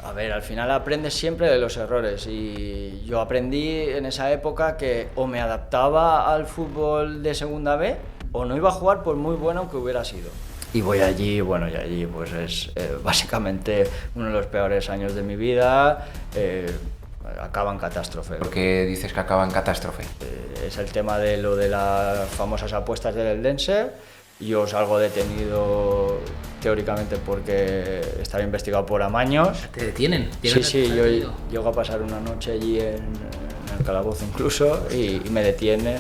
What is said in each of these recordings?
A ver, al final aprendes siempre de los errores y yo aprendí en esa época que o me adaptaba al fútbol de segunda B o no iba a jugar por muy bueno que hubiera sido. Y voy allí, bueno, y allí pues es básicamente uno de los peores años de mi vida, acaba en catástrofe. ¿Por qué dices que acaba en catástrofe? Es el tema de lo de las famosas apuestas del Eldense. Yo salgo detenido teóricamente porque estaba investigado por amaños. ¿Te detienen? Sí, yo llego a pasar una noche allí en el calabozo incluso y me detienen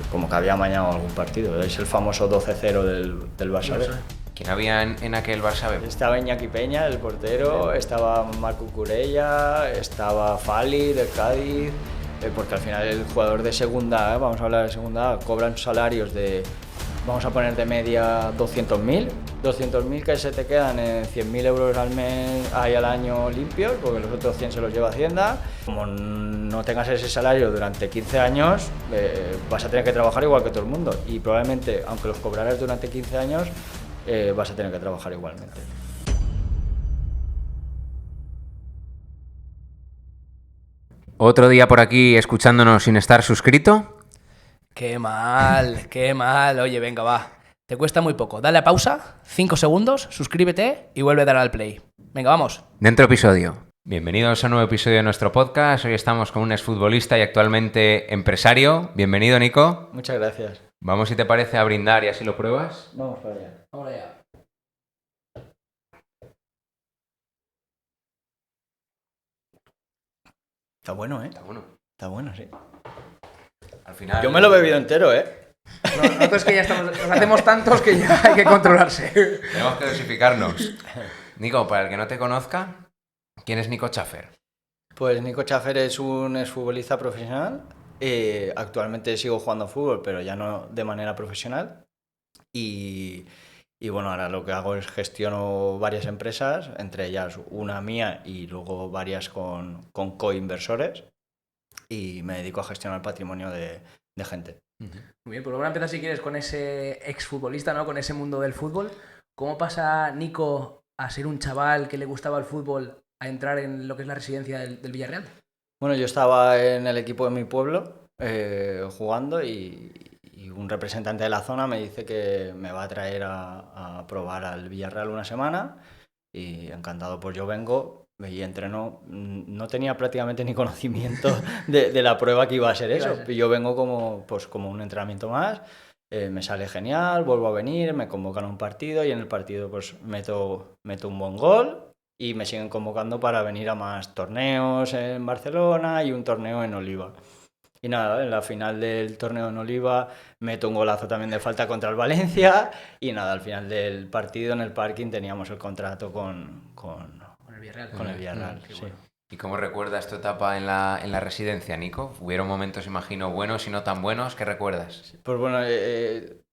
como que había amañado algún partido. Es el famoso 12-0 del Barça B. ¿Quién había en aquel Barça B? Estaba Iñaki Peña, el portero, estaba Marco Curella, estaba Fali del Cádiz, porque al final el jugador de segunda, vamos a hablar de segunda, cobran salarios de, vamos a poner de media 200.000 que se te quedan en 100.000 euros al mes, al año limpios, porque los otros 100 se los lleva Hacienda. Como no tengas ese salario durante 15 años, vas a tener que trabajar igual que todo el mundo y probablemente, aunque los cobraras durante 15 años, vas a tener que trabajar igualmente. Otro día por aquí escuchándonos sin estar suscrito. Qué mal, qué mal. Oye, venga, va. Te cuesta muy poco. Dale a pausa, 5 segundos, suscríbete y vuelve a dar al play. Venga, vamos. Dentro episodio. Bienvenidos a un nuevo episodio de nuestro podcast. Hoy estamos con un exfutbolista y actualmente empresario. Bienvenido, Nico. Muchas gracias. Vamos, si te parece, a brindar y así lo pruebas. Vamos para allá. Vamos allá. Está bueno, ¿eh? Está bueno. Está bueno, sí. Al final... Yo me lo he bebido entero, ¿eh? No, nosotros que ya estamos, nos hacemos tantos que ya hay que controlarse. Tenemos que dosificarnos. Nico, para el que no te conozca, ¿quién es Nico Schaffer? Pues Nico Schaffer es un exfutbolista profesional. Actualmente sigo jugando fútbol, pero ya no de manera profesional. Y bueno, ahora lo que hago es gestiono varias empresas, entre ellas una mía y luego varias con coinversores. Y me dedico a gestionar el patrimonio de gente. Muy bien, pues vamos a empezar si quieres con ese exfutbolista, ¿no? Con ese mundo del fútbol. ¿Cómo pasa Nico a ser un chaval que le gustaba el fútbol a entrar en lo que es la residencia del Villarreal? Bueno, yo estaba en el equipo de mi pueblo jugando y un representante de la zona me dice que me va a traer a probar al Villarreal una semana y encantado, pues yo vengo y entreno. No tenía prácticamente ni conocimiento de la prueba que iba a ser eso. Yo vengo como un entrenamiento más, me sale genial, vuelvo a venir, me convocan a un partido y en el partido pues meto un buen gol. Y me siguen convocando para venir a más torneos en Barcelona y un torneo en Oliva. Y nada, en la final del torneo en Oliva meto un golazo también de falta contra el Valencia y nada, al final del partido en el parking teníamos el contrato con el Villarreal. Con el Villarreal, sí. Bueno. ¿Y cómo recuerdas tu etapa en la residencia, Nico? ¿Hubieron momentos, imagino, buenos y no tan buenos? ¿Qué recuerdas? Pues bueno,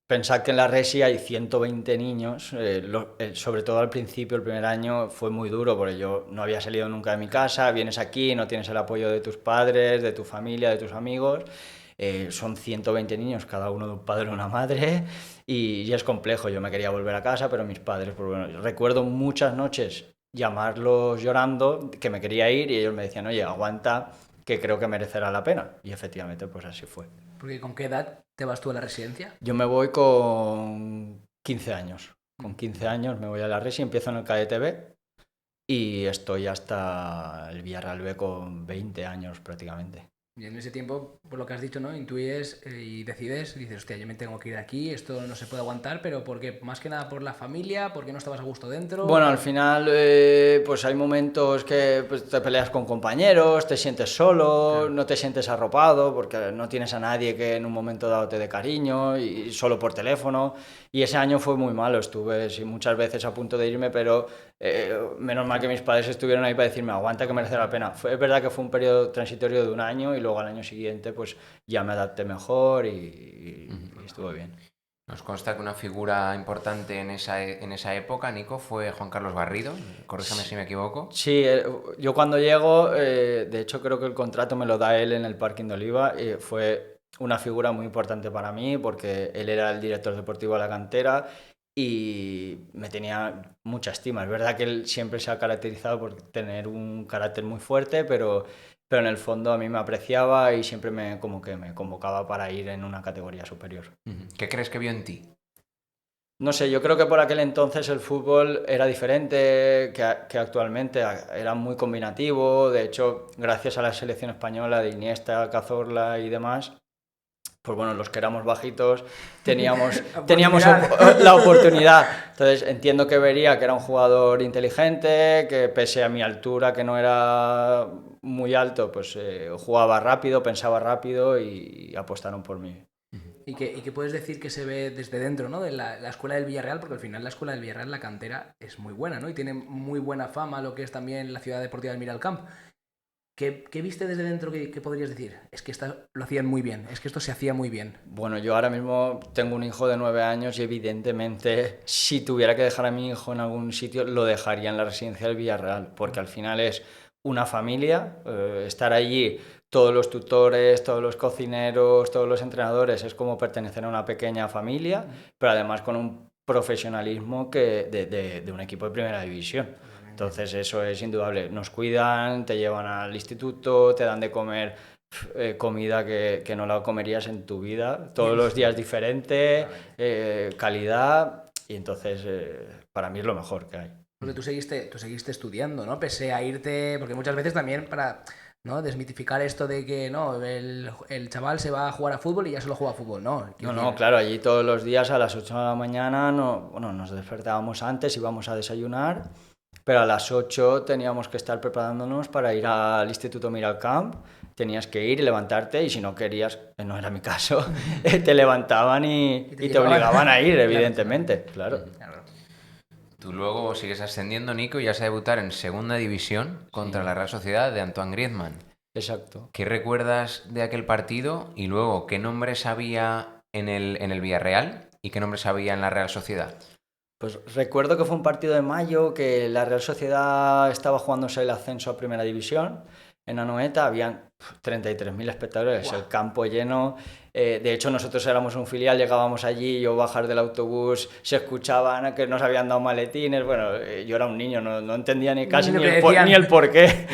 pensad que en la Resi hay 120 niños, sobre todo al principio, el primer año, fue muy duro porque yo no había salido nunca de mi casa, vienes aquí, no tienes el apoyo de tus padres, de tu familia, de tus amigos, son 120 niños, cada uno de un padre y una madre, y es complejo. Yo me quería volver a casa, pero mis padres, pues bueno, recuerdo muchas noches llamarlos llorando, que me quería ir, y ellos me decían, oye, aguanta, que creo que merecerá la pena, y efectivamente pues así fue. Porque ¿con qué edad te vas tú a la residencia? Yo me voy con 15 años. Con 15 años me voy a la Resi, empiezo en el Cadete B y estoy hasta el Villarreal B con 20 años prácticamente. Y en ese tiempo, por lo que has dicho, ¿no? Intuyes y decides, dices, hostia, yo me tengo que ir de aquí, esto no se puede aguantar, pero ¿por qué? Más que nada por la familia, porque no estabas a gusto dentro. Bueno, al final pues hay momentos que pues, te peleas con compañeros, te sientes solo, claro. No te sientes arropado porque no tienes a nadie que en un momento dado te dé cariño y solo por teléfono. Y ese año fue muy malo, estuve sí, muchas veces a punto de irme, pero menos mal que mis padres estuvieron ahí para decirme, aguanta que merece la pena. Es verdad que fue un periodo transitorio de un año y luego al año siguiente pues ya me adapté mejor y estuvo bien. Nos consta que una figura importante en esa época, Nico, fue Juan Carlos Garrido. Corrígeme si me equivoco. Sí, yo cuando llego, de hecho creo que el contrato me lo da él en el parking de Oliva, fue una figura muy importante para mí porque él era el director deportivo de la cantera y me tenía mucha estima. Es verdad que él siempre se ha caracterizado por tener un carácter muy fuerte, pero en el fondo a mí me apreciaba y siempre como que me convocaba para ir en una categoría superior. ¿Qué crees que vio en ti? No sé, yo creo que por aquel entonces el fútbol era diferente que actualmente, era muy combinativo. De hecho, gracias a la selección española de Iniesta, Cazorla y demás, pues bueno, los que éramos bajitos teníamos la oportunidad. Entonces entiendo que vería que era un jugador inteligente, que pese a mi altura, que no era muy alto, pues jugaba rápido, pensaba rápido y apostaron por mí. ¿Y qué puedes decir que se ve desde dentro, ¿no? De la escuela del Villarreal? Porque al final la escuela del Villarreal, la cantera, es muy buena, ¿no? Y tiene muy buena fama lo que es también la ciudad deportiva del Miralcamp. ¿Qué viste desde dentro que podrías decir? Es que lo hacían muy bien, es que esto se hacía muy bien. Bueno, yo ahora mismo tengo un hijo de 9 años y evidentemente si tuviera que dejar a mi hijo en algún sitio, lo dejaría en la residencia del Villarreal, porque al final es una familia, estar allí, todos los tutores, todos los cocineros, todos los entrenadores, es como pertenecer a una pequeña familia, pero además con un profesionalismo de un equipo de primera división. Entonces eso es indudable. Nos cuidan, te llevan al instituto, te dan de comer comida que no la comerías en tu vida, todos los días diferente, calidad, y entonces para mí es lo mejor que hay. Porque tú seguiste estudiando, ¿no? Pese a irte, porque muchas veces también para, ¿no?, desmitificar esto de que no, el chaval se va a jugar a fútbol y ya solo juega a fútbol, ¿no? No, claro, allí todos los días a las 8 de la mañana nos despertábamos antes, íbamos a desayunar, pero a las 8 teníamos que estar preparándonos para ir al Instituto Miralcamp. Tenías que ir y levantarte, y si no querías, no era mi caso, te levantaban y te obligaban a ir, evidentemente, claro. Tú luego sigues ascendiendo, Nico, y vas a debutar en segunda división contra la Real Sociedad de Antoine Griezmann. Exacto. ¿Qué recuerdas de aquel partido? Y luego, ¿qué nombres había en el Villarreal y qué nombres había en la Real Sociedad? Pues recuerdo que fue un partido de mayo, que la Real Sociedad estaba jugándose el ascenso a Primera División. En Anoeta habían 33.000 espectadores, wow. El campo lleno. De hecho, nosotros éramos un filial, llegábamos allí, yo bajar del autobús, se escuchaban que nos habían dado maletines. Bueno, yo era un niño, no entendía ni casi ni el porqué.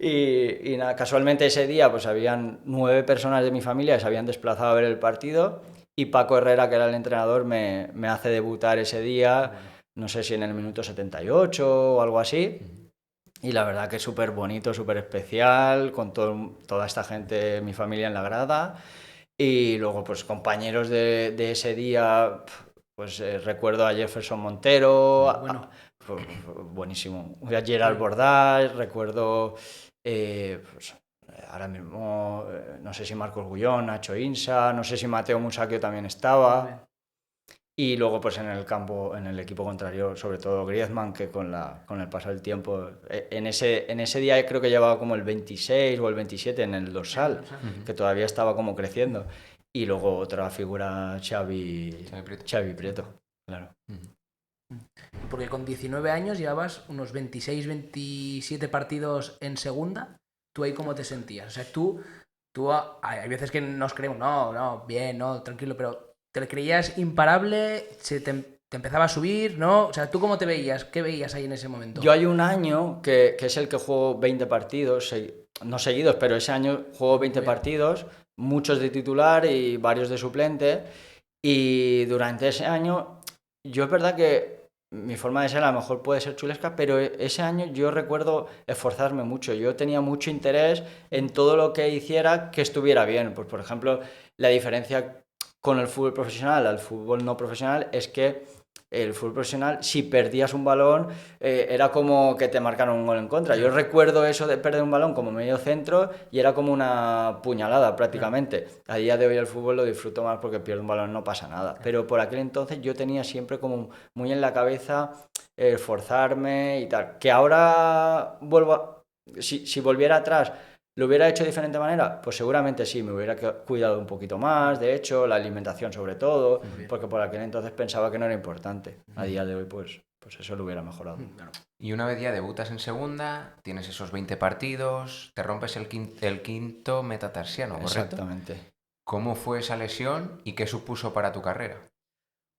Y nada, casualmente ese día pues habían 9 personas de mi familia que se habían desplazado a ver el partido, y Paco Herrera, que era el entrenador, me hace debutar ese día, no sé si en el minuto 78 o algo así. Y la verdad que es súper bonito, súper especial, con toda esta gente, mi familia en la grada. Y luego, pues compañeros de ese día, pues recuerdo a Jefferson Montero, bueno. Buenísimo. A Gerard Bordas, recuerdo, pues, ahora mismo, no sé si Marcos Gullón, Nacho Insa, no sé si Mateo Musacchio también estaba. Y luego, pues en el campo, en el equipo contrario, sobre todo Griezmann, que con el paso del tiempo, en ese día creo que llevaba como el 26 o el 27 en el dorsal, que todavía estaba como creciendo. Y luego otra figura, Xavi Prieto, claro. Porque con 19 años llevabas unos 26, 27 partidos en segunda. ¿Tú ahí cómo te sentías? O sea, tú hay veces que nos creemos, no, bien, no, tranquilo, pero ¿te lo creías imparable? ¿Te empezaba a subir? ¿No? O sea, ¿tú cómo te veías? ¿Qué veías ahí en ese momento? Yo hay un año que es el que juego 20 partidos, no seguidos, pero ese año juego 20 partidos, muchos de titular y varios de suplente. Y durante ese año, yo es verdad que mi forma de ser a lo mejor puede ser chulesca, pero ese año yo recuerdo esforzarme mucho. Yo tenía mucho interés en todo lo que hiciera que estuviera bien. Pues, por ejemplo, la diferencia con el fútbol profesional al fútbol no profesional es que el fútbol profesional, si perdías un balón, era como que te marcaron un gol en contra. Yo recuerdo eso de perder un balón como medio centro y era como una puñalada prácticamente. A día de hoy el fútbol lo disfruto más porque pierdo un balón, no pasa nada. Pero por aquel entonces yo tenía siempre como muy en la cabeza esforzarme y tal. Que ahora si volviera atrás, ¿lo hubiera hecho de diferente manera? Pues seguramente sí, me hubiera cuidado un poquito más, de hecho, la alimentación sobre todo, porque por aquel entonces pensaba que no era importante. A día de hoy, pues eso lo hubiera mejorado. Y una vez ya debutas en segunda, tienes esos 20 partidos, te rompes el quinto metatarsiano, ¿correcto? Exactamente. ¿Cómo fue esa lesión y qué supuso para tu carrera?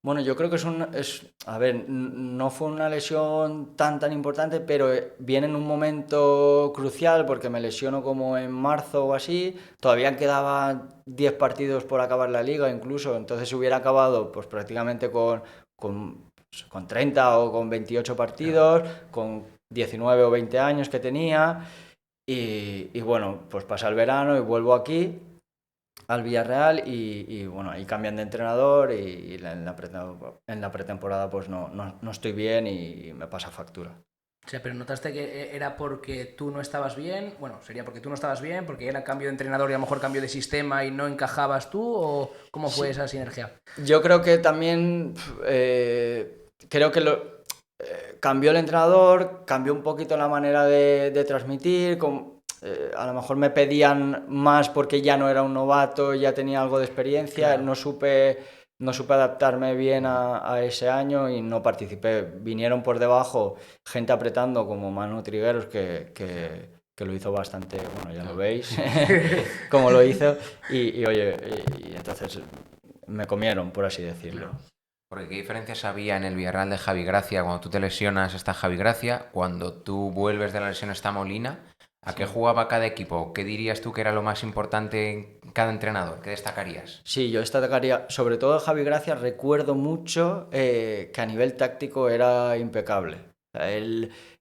Bueno, yo creo que a ver, no fue una lesión tan importante, pero viene en un momento crucial porque me lesiono como en marzo o así, todavía quedaban 10 partidos por acabar la liga incluso, entonces hubiera acabado pues prácticamente con 30 o con 28 partidos, con 19 o 20 años que tenía y bueno, pues pasa el verano y vuelvo aquí al Villarreal y bueno, ahí cambian de entrenador y en la pretemporada pues no estoy bien y me pasa factura. O sea, pero notaste que era porque tú no estabas bien, bueno, sería porque tú no estabas bien, porque era cambio de entrenador y a lo mejor cambio de sistema y no encajabas tú, o cómo fue esa sinergia. Yo creo que también creo que cambió el entrenador, cambió un poquito la manera de transmitir, a lo mejor me pedían más porque ya no era un novato, ya tenía algo de experiencia, Claro. no supe adaptarme bien a ese año y no participé. Vinieron por debajo gente apretando como Manu Trigueros que lo hizo bastante, bueno, ya lo veis, cómo lo hizo oye, y entonces me comieron, por así decirlo. Porque ¿qué diferencias había en el Villarreal de Javi Gracia? Cuando tú te lesionas está Javi Gracia, cuando tú vuelves de la lesión está Molina. ¿A qué jugaba cada equipo? ¿Qué dirías tú que era lo más importante en cada entrenador? ¿Qué destacarías? Sí, yo destacaría, sobre todo Javi Gracia, recuerdo mucho que a nivel táctico era impecable. O sea,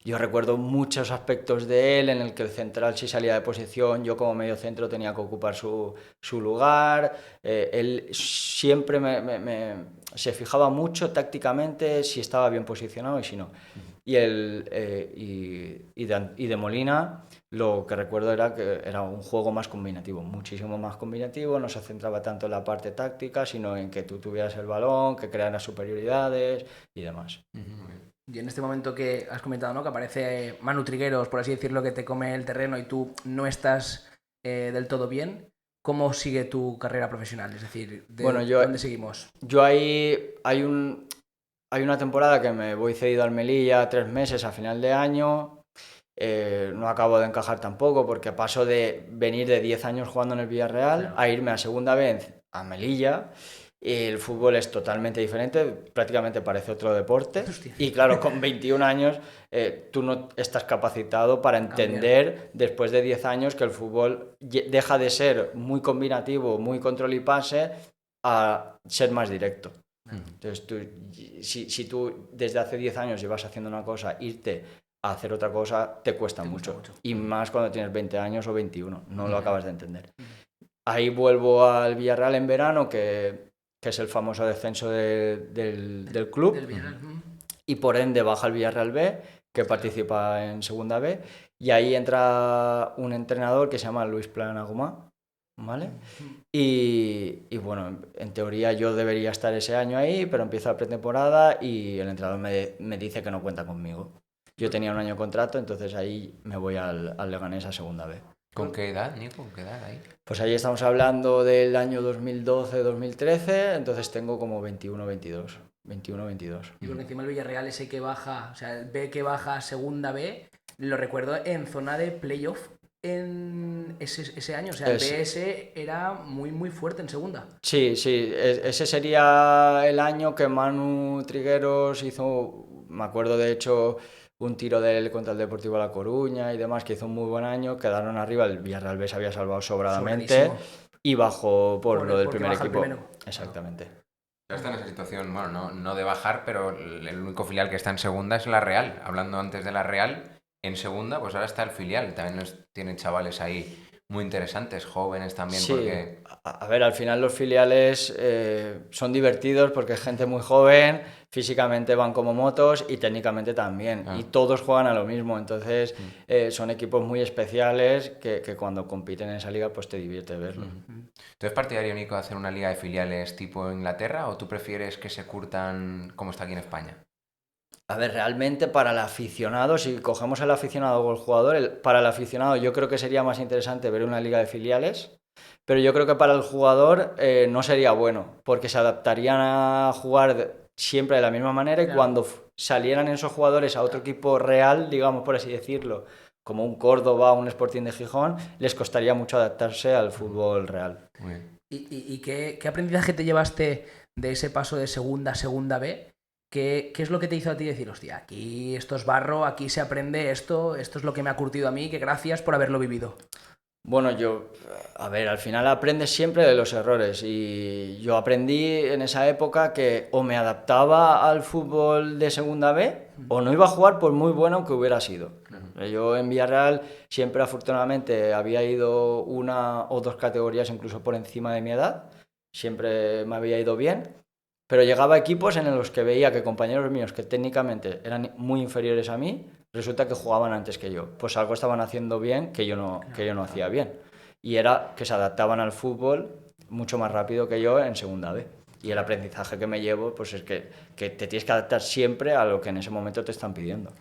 yo recuerdo muchos aspectos de él en el que el central si salía de posición, yo como medio centro tenía que ocupar su lugar. Él siempre se fijaba mucho tácticamente si estaba bien posicionado y si no. Y de Molina lo que recuerdo era que era un juego más combinativo, muchísimo más combinativo, no se centraba tanto en la parte táctica, sino en que tú tuvieras el balón, que crearas superioridades y demás. Y en este momento que has comentado, ¿no?, que aparece Manu Trigueros, por así decirlo, que te come el terreno y tú no estás del todo bien, ¿cómo sigue tu carrera profesional? Es decir, ¿dónde seguimos? Yo ahí hay una temporada que me voy cedido al Melilla 3 meses a final de año. No acabo de encajar tampoco porque paso de venir de 10 años jugando en el Villarreal a irme a segunda vez a Melilla. El fútbol es totalmente diferente, prácticamente parece otro deporte. Hostia. Y claro, con 21 años tú no estás capacitado para entender después de 10 años que el fútbol deja de ser muy combinativo, muy control y pase, a ser más directo. Entonces, si tú desde hace 10 años llevas haciendo una cosa, irte a hacer otra cosa te cuesta mucho. Y más cuando tienes 20 años o 21, no lo acabas de entender. Ahí vuelvo al Villarreal en verano, que es el famoso descenso del club. Y por ende baja al Villarreal B, que participa en segunda B. Y ahí entra un entrenador que se llama Luis Planagumá, ¿vale? Y bueno, en teoría yo debería estar ese año ahí, pero empieza la pretemporada y el entrenador me dice que no cuenta conmigo. Yo tenía un año de contrato, entonces ahí me voy al Leganés a segunda B. ¿Con qué edad, Nico? ¿Con qué edad ahí? Pues ahí estamos hablando del año 2012-2013, entonces tengo como 21-22. 21-22. Y porque encima el Villarreal ese que baja, o sea, el B que baja a segunda B, lo recuerdo en zona de playoff en ese año. O sea, el BS era muy fuerte en segunda. Sí, ese sería el año que Manu Trigueros hizo, me acuerdo de hecho, un tiro de él contra el Deportivo La Coruña y demás, que hizo un muy buen año, quedaron arriba, el Villarreal B se había salvado sobradamente y bajó por lo del primer equipo. Exactamente. Ya está en esa situación, bueno, no de bajar, pero el único filial que está en segunda es la Real. Hablando antes de la Real, en segunda, pues ahora está el filial. También tienen chavales ahí muy interesantes, jóvenes también. Sí, porque... a ver, al final los filiales son divertidos porque es gente muy joven, físicamente van como motos y técnicamente también. Y todos juegan a lo mismo, entonces son equipos muy especiales que cuando compiten en esa liga pues te divierte verlo. ¿Tú eres partidario, Nico, de hacer una liga de filiales tipo Inglaterra o tú prefieres que se curtan como está aquí en España? A ver, realmente para el aficionado, si cogemos al aficionado o el jugador, para el aficionado yo creo que sería más interesante ver una liga de filiales, pero yo creo que para el jugador no sería bueno, porque se adaptarían a jugar siempre de la misma manera y cuando salieran esos jugadores a otro equipo real, digamos por así decirlo, como un Córdoba o un Sporting de Gijón, les costaría mucho adaptarse al fútbol real. Muy bien. ¿Y qué aprendizaje te llevaste de ese paso de segunda a segunda B, ¿qué es lo que te hizo a ti decir, hostia, aquí esto es barro, aquí se aprende esto es lo que me ha curtido a mí, que gracias por haberlo vivido? Bueno, a ver, al final aprendes siempre de los errores y yo aprendí en esa época que o me adaptaba al fútbol de segunda B o no iba a jugar por muy bueno que hubiera sido. Yo en Villarreal siempre afortunadamente había ido una o dos categorías incluso por encima de mi edad, siempre me había ido bien, pero llegaba a equipos en los que veía que compañeros míos que técnicamente eran muy inferiores a mí, resulta que jugaban antes que yo. Pues algo estaban haciendo bien que yo no hacía bien. Y era que se adaptaban al fútbol mucho más rápido que yo en segunda B. Y el aprendizaje que me llevo pues es que te tienes que adaptar siempre a lo que en ese momento te están pidiendo.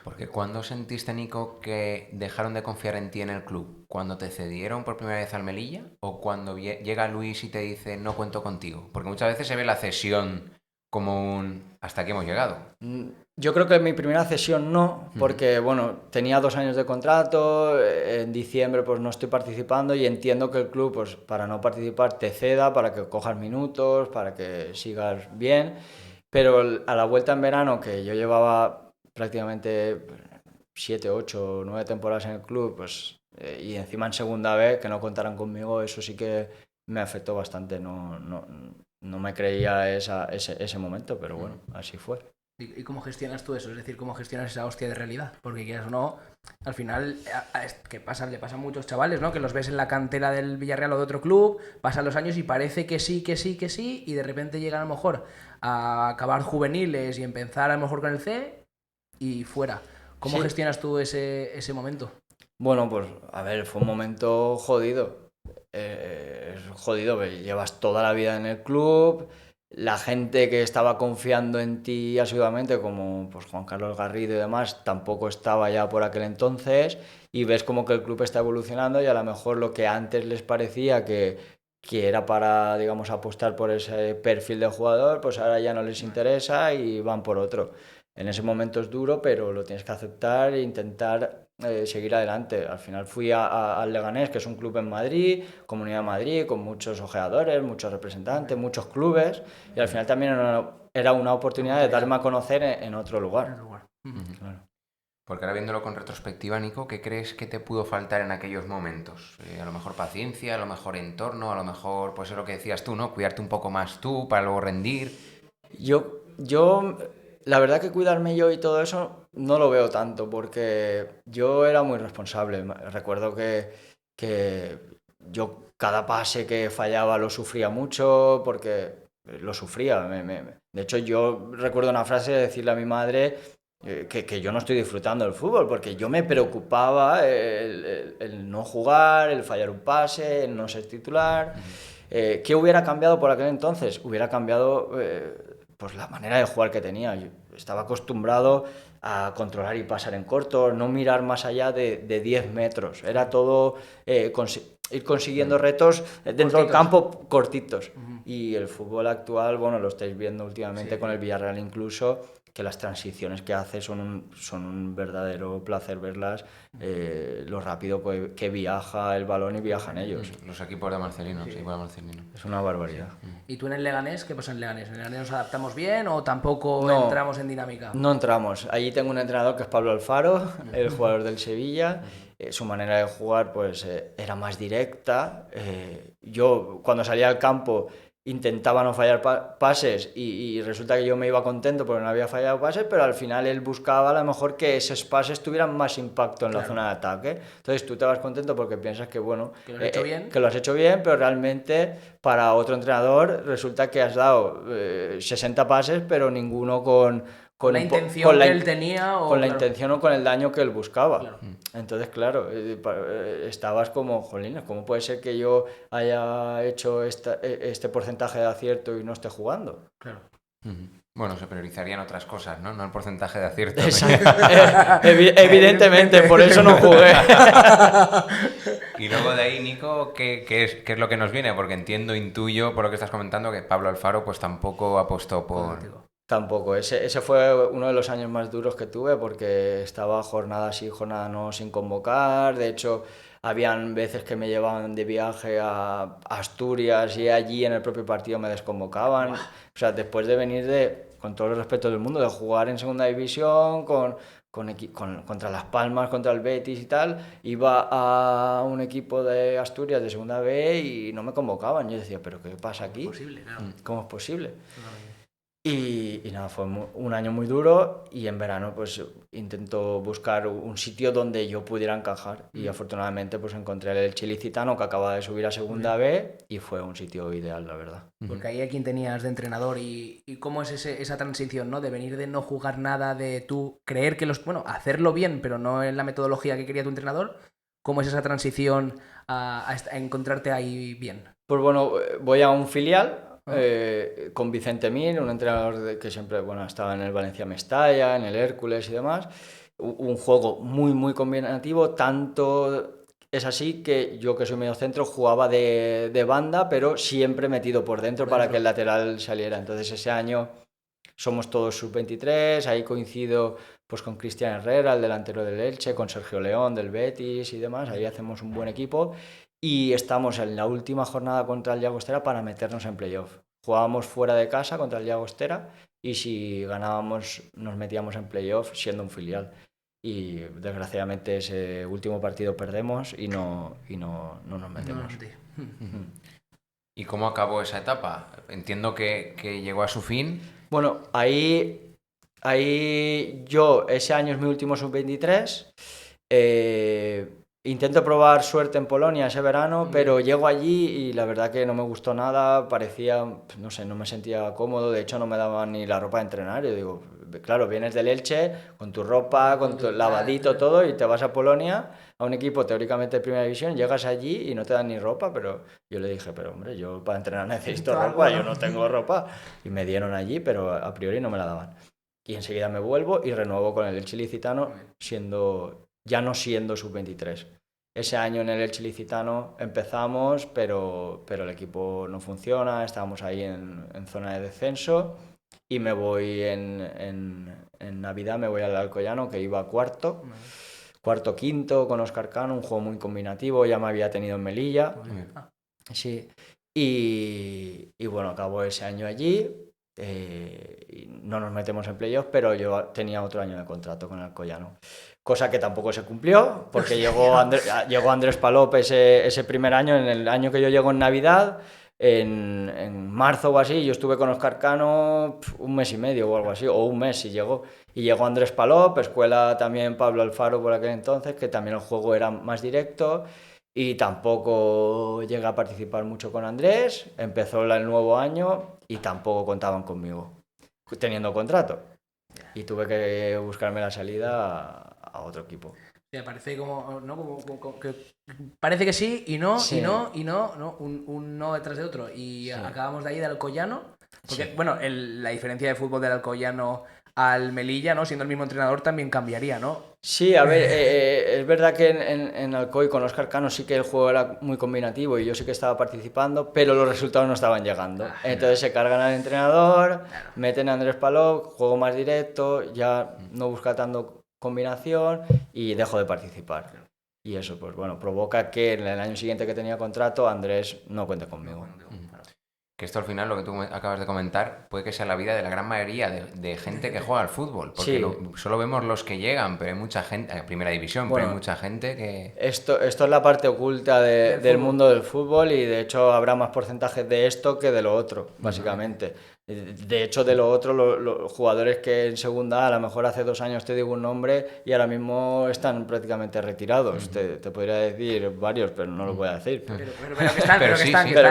Porque ¿cuándo sentiste, Nico, que dejaron de confiar en ti en el club? ¿Cuando te cedieron por primera vez al Melilla? ¿O cuando llega Luis y te dice no cuento contigo? Porque muchas veces se ve la cesión como un hasta aquí hemos llegado. Yo creo que en mi primera cesión no, porque bueno, tenía 2 años de contrato, en diciembre pues no estoy participando y entiendo que el club pues para no participar te ceda, para que cojas minutos, para que sigas bien, pero a la vuelta en verano que yo llevaba prácticamente 7, 8, 9 temporadas en el club, pues y encima en segunda vez que no contaran conmigo, eso sí que me afectó bastante, no me creía ese momento, pero bueno, así fue. ¿Y cómo gestionas tú eso? Es decir, ¿cómo gestionas esa hostia de realidad? Porque quieras o no, al final, le pasa a muchos chavales, ¿no? Que los ves en la cantera del Villarreal o de otro club, pasan los años y parece que sí, y de repente llegan a lo mejor a acabar juveniles y empezar a lo mejor con el C y fuera. ¿Cómo gestionas tú ese momento? Bueno, pues a ver, fue un momento jodido. Es jodido, llevas toda la vida en el club, la gente que estaba confiando en ti asiduamente, como pues Juan Carlos Garrido y demás, tampoco estaba ya por aquel entonces, y ves como que el club está evolucionando y a lo mejor lo que antes les parecía que era para, digamos, apostar por ese perfil de jugador, pues ahora ya no les interesa y van por otro. En ese momento es duro, pero lo tienes que aceptar e intentar seguir adelante. Al final fui al Leganés, que es un club en Madrid, Comunidad de Madrid, con muchos ojeadores, muchos representantes, muchos clubes, y al final también era una oportunidad de darme a conocer en otro lugar. Claro. Porque ahora viéndolo con retrospectiva, Nico, ¿qué crees que te pudo faltar en aquellos momentos? A lo mejor paciencia, a lo mejor entorno, a lo mejor, pues es lo que decías tú, ¿no? Cuidarte un poco más tú para luego rendir. Yo la verdad que cuidarme yo y todo eso no lo veo tanto, porque yo era muy responsable. Recuerdo que yo cada pase que fallaba lo sufría mucho, porque lo sufría. De hecho, yo recuerdo una frase de decirle a mi madre que yo no estoy disfrutando del fútbol, porque yo me preocupaba el no jugar, el fallar un pase, el no ser titular. ¿Qué hubiera cambiado por aquel entonces? Hubiera cambiado pues la manera de jugar que tenía. Yo estaba acostumbrado a controlar y pasar en corto, no mirar más allá de 10 metros. Era todo ir consiguiendo retos dentro del campo cortitos. Y el fútbol actual, bueno, lo estáis viendo últimamente con el Villarreal incluso, que las transiciones que hace son un verdadero placer verlas, lo rápido que viaja el balón y viajan ellos. Los equipos de Marcelino, sí, de Marcelino. Es una barbaridad. ¿Y tú en el Leganés? ¿Qué pasa en el Leganés? ¿En el Leganés nos adaptamos bien o tampoco entramos en dinámica? No entramos. Allí tengo un entrenador que es Pablo Alfaro, el jugador del Sevilla. Su manera de jugar pues era más directa. Yo cuando salía al campo intentaba no fallar pases y resulta que yo me iba contento porque no había fallado pases, pero al final él buscaba a lo mejor que esos pases tuvieran más impacto en la zona de ataque. Entonces tú te vas contento porque piensas que bueno, que lo has hecho bien, pero realmente para otro entrenador resulta que has dado 60 pases, pero ninguno con la intención que él tenía con la intención o con el daño que él buscaba. Claro. Entonces, claro, estabas como, jolines, ¿cómo puede ser que yo haya hecho este porcentaje de acierto y no esté jugando? Claro. Bueno, se priorizarían otras cosas, ¿no? No el porcentaje de acierto. Evidentemente, por eso no jugué. Y luego de ahí, Nico, ¿qué es lo que nos viene? Porque intuyo, por lo que estás comentando, que Pablo Alfaro pues tampoco apostó por Tampoco. Ese fue uno de los años más duros que tuve porque estaba jornada sí, jornada no sin convocar. De hecho, habían veces que me llevaban de viaje a Asturias y allí en el propio partido me desconvocaban. Buah. O sea, después de venir con todo el respeto del mundo, de jugar en segunda división, contra Las Palmas, contra el Betis y tal, iba a un equipo de Asturias de segunda B y no me convocaban. Yo decía, ¿pero qué pasa aquí? Posible, claro. ¿Cómo es posible? Totalmente. Y nada, fue un año muy duro y en verano pues intento buscar un sitio donde yo pudiera encajar y afortunadamente pues encontré el Elche Ilicitano que acaba de subir a segunda B y fue un sitio ideal, la verdad. Porque ahí a quién tenías de entrenador y cómo es esa transición, ¿no? De venir de no jugar nada, de tú creer que bueno, hacerlo bien, pero no en la metodología que quería tu entrenador. ¿Cómo es esa transición a encontrarte ahí bien? Pues bueno, voy a un filial con Vicente Mir, un entrenador que siempre bueno, estaba en el Valencia Mestalla, en el Hércules y demás. Un juego muy, muy combinativo, tanto es así que yo que soy medio centro jugaba de banda, pero siempre metido por dentro para que el lateral saliera. Entonces ese año somos todos sub-23, ahí coincido pues con Cristian Herrera, el delantero del Elche, con Sergio León del Betis y demás, ahí hacemos un buen equipo y estamos en la última jornada contra el Llagostera para meternos en playoff. Jugábamos fuera de casa contra el Llagostera y si ganábamos nos metíamos en playoff siendo un filial. Y desgraciadamente ese último partido perdemos y no nos metemos. ¿Y cómo acabó esa etapa? Entiendo que llegó a su fin. Bueno, ahí yo, ese año es mi último sub-23. Intento probar suerte en Polonia ese verano, pero llego allí y la verdad que no me gustó nada, parecía, no sé, no me sentía cómodo, de hecho no me daban ni la ropa de entrenar. Yo digo, claro, vienes del Elche con tu ropa, con tu lavadito, todo, y te vas a Polonia, a un equipo teóricamente de primera división, llegas allí y no te dan ni ropa, pero yo le dije, pero hombre, yo para entrenar necesito ropa, yo no tengo ropa. Y me dieron allí, pero a priori no me la daban. Y enseguida me vuelvo y renuevo con el Elche Ilicitano, ya no siendo sub-23. Ese año en el Elche Ilicitano empezamos, pero el equipo no funciona, estábamos ahí en zona de descenso y me voy en Navidad, me voy al Alcoyano, que iba cuarto, quinto con Óscar Cano, un juego muy combinativo, ya me había tenido en Melilla. Sí. Y bueno, acabó ese año allí. No nos metemos en playoff, pero yo tenía otro año de contrato con el Alcoyano. Cosa que tampoco se cumplió, porque llegó Andrés Palop ese primer año, en el año que yo llego en Navidad, en marzo o así, yo estuve con Óscar Cano un mes y medio o algo así, o un mes si llegó. Y llegó Andrés Palop, escuela también Pablo Alfaro por aquel entonces, que también el juego era más directo. Y tampoco llegué a participar mucho con Andrés, empezó el nuevo año y tampoco contaban conmigo, teniendo contrato. Y tuve que buscarme la salida a otro equipo. Me parece como, ¿no? Como que parece que sí y no, sí. y no, un no detrás de otro. Y sí. Acabamos de ahí del Alcoyano, porque, sí. Bueno, la diferencia de fútbol del Alcoyano al Melilla, ¿no? Siendo el mismo entrenador también cambiaría, ¿no? Sí, a ver, es verdad que en Alcoy con Óscar Cano sí que el juego era muy combinativo y yo sí que estaba participando, pero los resultados no estaban llegando. Entonces se cargan al entrenador, meten a Andrés Palop, juego más directo, ya no busca tanto combinación y dejo de participar. Y eso, pues bueno, provoca que en el año siguiente que tenía contrato Andrés no cuente conmigo. Que esto al final, lo que tú acabas de comentar, puede que sea la vida de la gran mayoría de gente que juega al fútbol. Porque sí. Solo vemos los que llegan, pero hay mucha gente, primera división, bueno, pero hay mucha gente que... Esto es la parte oculta del mundo del fútbol y de hecho habrá más porcentajes de esto que de lo otro, básicamente. De hecho, de lo otro, los jugadores que en segunda a lo mejor hace 2 años te digo un nombre y ahora mismo están prácticamente retirados. Te podría decir varios, pero no lo voy a decir. Pero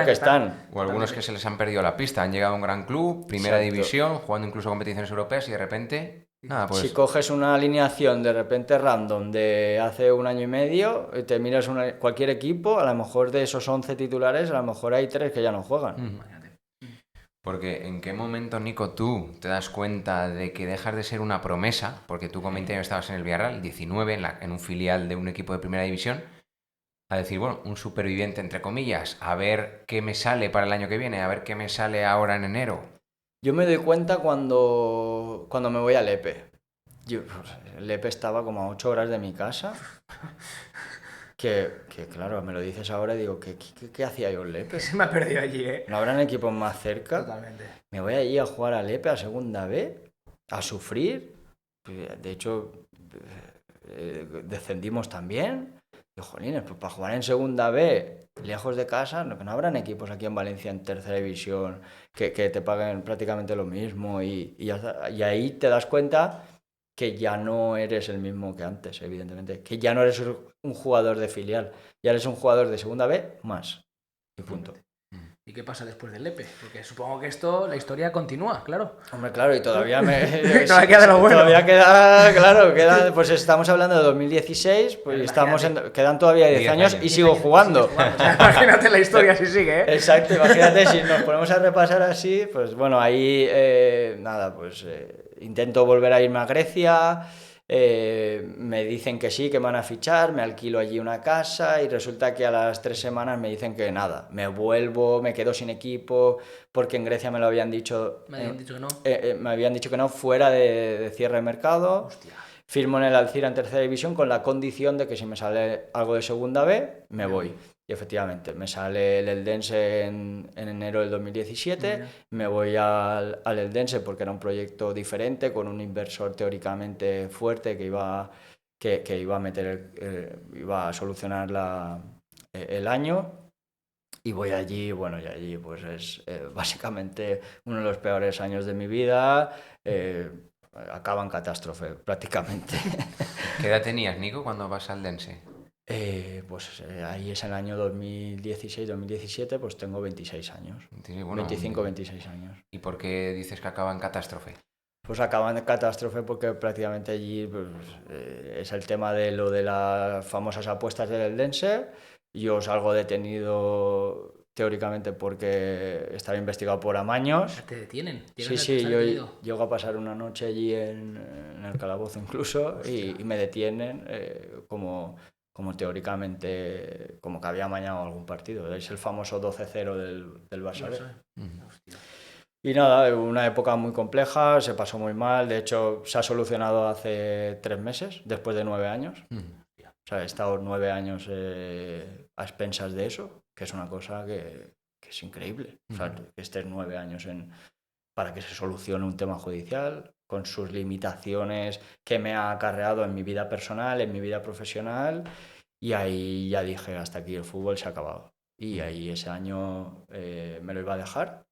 que están. O algunos que se les han perdido la pista. Han llegado a un gran club, primera división, jugando incluso competiciones europeas y de repente... Nada, pues... Si coges una alineación de repente random de hace 1 año y medio, te miras cualquier equipo, a lo mejor de esos 11 titulares, a lo mejor hay 3 que ya no juegan. Porque ¿en qué momento, Nico, tú te das cuenta de que dejas de ser una promesa? Porque tú con 20 años estabas en el Villarreal, 19 en un filial de un equipo de primera división, a decir, bueno, un superviviente, entre comillas, a ver qué me sale para el año que viene, a ver qué me sale ahora en enero. Yo me doy cuenta cuando me voy a Lepe. Lepe estaba como a 8 horas de mi casa. Que claro, me lo dices ahora y digo, ¿qué hacía yo en Lepe? Se me ha perdido allí, ¿eh? ¿No habrán equipos más cerca? Totalmente. Me voy allí a jugar a Lepe a segunda B, a sufrir. De hecho, descendimos también. Y jolines, pues para jugar en segunda B, lejos de casa, no habrán equipos aquí en Valencia en tercera división que te paguen prácticamente lo mismo. Y ahí te das cuenta que ya no eres el mismo que antes, evidentemente. Que ya no eres un jugador de filial, ya eres un jugador de segunda B más. Y punto. ¿Y qué pasa después del Lepe? Porque supongo que la historia continúa, claro. Hombre, claro, y todavía Todavía queda lo bueno. Todavía queda, claro, pues estamos hablando de 2016, pues quedan todavía 10 años y sigo jugando. O sea, imagínate la historia si sigue, ¿eh? Exacto, imagínate si nos ponemos a repasar así, pues bueno, ahí nada, pues intento volver a irme a Grecia. Me dicen que sí, que me van a fichar, me alquilo allí una casa y resulta que a las 3 semanas me dicen que nada, me vuelvo, me quedo sin equipo, porque en Grecia me lo habían dicho. Me habían dicho que no. Me habían dicho que no, fuera de cierre de mercado. Hostia. Firmo en el Alcira en tercera división con la condición de que si me sale algo de segunda B, me voy. Y efectivamente, me sale el Eldense en enero del 2017, me voy al Eldense porque era un proyecto diferente, con un inversor teóricamente fuerte que iba a meter, iba a solucionar el año. Y voy allí, bueno, y allí pues es básicamente uno de los peores años de mi vida, acaba en catástrofe prácticamente. ¿Qué edad tenías, Nico, cuando vas al Dense? Ahí es el año 2016-2017, pues tengo 26 años. Bueno, 25-26 años. ¿Y por qué dices que acaba en catástrofe? Pues acaba en catástrofe porque prácticamente allí pues, es el tema de lo de las famosas apuestas del Eldense. Yo salgo detenido teóricamente porque estaba investigado por amaños. ¿Te detienen? Sí, yo llego a pasar una noche allí en el calabozo incluso y me detienen como teóricamente, como que había amañado algún partido. Es el famoso 12-0 del Barça. Y nada, una época muy compleja, se pasó muy mal, de hecho se ha solucionado hace 3 meses, después de 9 años. O sea, he estado 9 años a expensas de eso, que es una cosa que es increíble. O sea, que estés 9 años para que se solucione un tema judicial, con sus limitaciones que me ha acarreado en mi vida personal, en mi vida profesional, y ahí ya dije, hasta aquí el fútbol se ha acabado. Y ahí ese año me lo iba a dejar.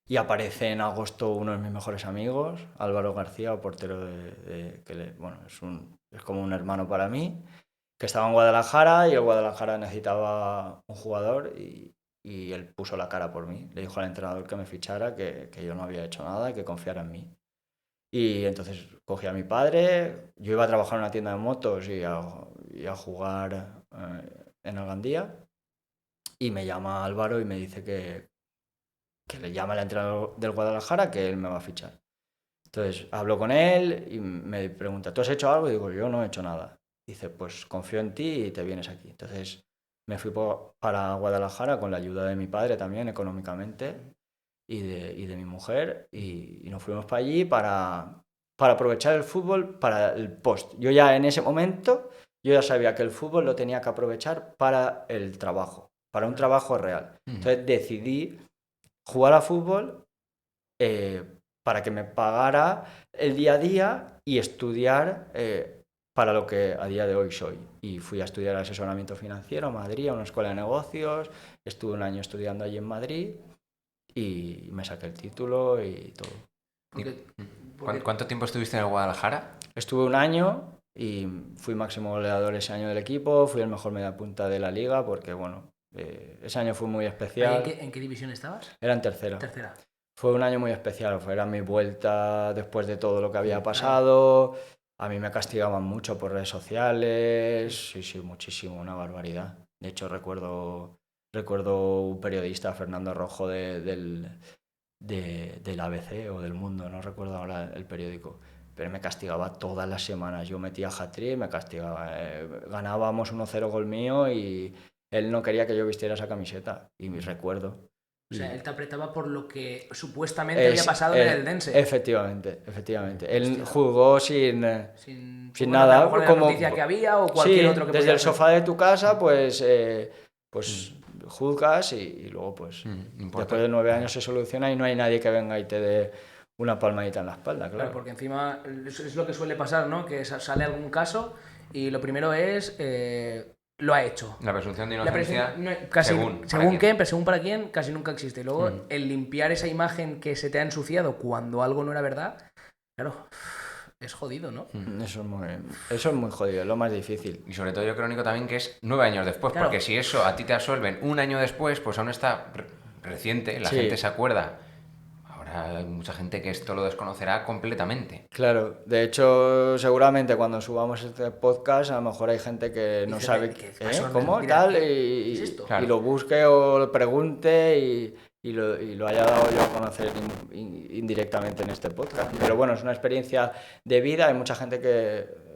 Y aparece en agosto uno de mis mejores amigos, Álvaro García, portero bueno, es como un hermano para mí, que estaba en Guadalajara y el Guadalajara necesitaba un jugador y él puso la cara por mí. Le dijo al entrenador que me fichara, que yo no había hecho nada y que confiara en mí. Y entonces cogí a mi padre, yo iba a trabajar en una tienda de motos y a jugar en el Gandía, y me llama Álvaro y me dice que le llama al entrenador del Guadalajara que él me va a fichar. Entonces hablo con él y me pregunta, ¿tú has hecho algo? Y digo, yo no he hecho nada. Dice, pues confío en ti y te vienes aquí. Entonces me fui para Guadalajara con la ayuda de mi padre también económicamente y de mi mujer, y nos fuimos para allí para aprovechar el fútbol para el post. Yo ya en ese momento, yo ya sabía que el fútbol lo tenía que aprovechar para el trabajo, para un trabajo real. Entonces decidí jugar a fútbol para que me pagara el día a día y estudiar para lo que a día de hoy soy. Y fui a estudiar asesoramiento financiero a Madrid, a una escuela de negocios, estuve un año estudiando allí en Madrid y me saqué el título y todo. ¿Cuánto tiempo estuviste en el Guadalajara? Estuve un año y fui máximo goleador ese año del equipo, fui el mejor mediapunta de la liga porque, bueno, ese año fue muy especial. ¿En qué división estabas? Era en tercera. Fue un año muy especial, era mi vuelta después de todo lo que había pasado. A mí me castigaban mucho por redes sociales, sí, muchísimo, una barbaridad. De hecho, recuerdo un periodista, Fernando Rojo, del ABC o del Mundo, no recuerdo ahora el periódico, pero me castigaba todas las semanas. Yo metía hat-trick y me castigaba. Ganábamos 1-0 gol mío y él no quería que yo vistiera esa camiseta. Y me recuerdo O sea, él te apretaba por lo que supuestamente había pasado en el Eldense. Efectivamente. Él jugó sin Bueno, nada. a lo mejor de la noticia que había o cualquier otro que desde podía el ser. sofá de tu casa, pues juzgas y luego, pues, después de 9 años se soluciona y no hay nadie que venga y te dé una palmadita en la espalda, claro. Porque encima es lo que suele pasar, ¿no? Que sale algún caso y lo primero es lo ha hecho. La presunción de inocencia, según para quién, casi nunca existe. Y luego el limpiar esa imagen que se te ha ensuciado cuando algo no era verdad, claro, es jodido, ¿no? Eso es muy jodido, es lo más difícil. Y sobre todo yo creo, Nico, también que es 9 años después, Claro. porque si eso a ti te absuelven un año después, pues aún está reciente, la gente se acuerda. Ahora hay mucha gente que esto lo desconocerá completamente. Claro, de hecho, seguramente cuando subamos este podcast, a lo mejor hay gente que no sabe cómo, tal, y lo busque o lo pregunte y lo haya dado yo a conocer indirectamente en este podcast. Pero bueno, es una experiencia de vida, hay mucha gente que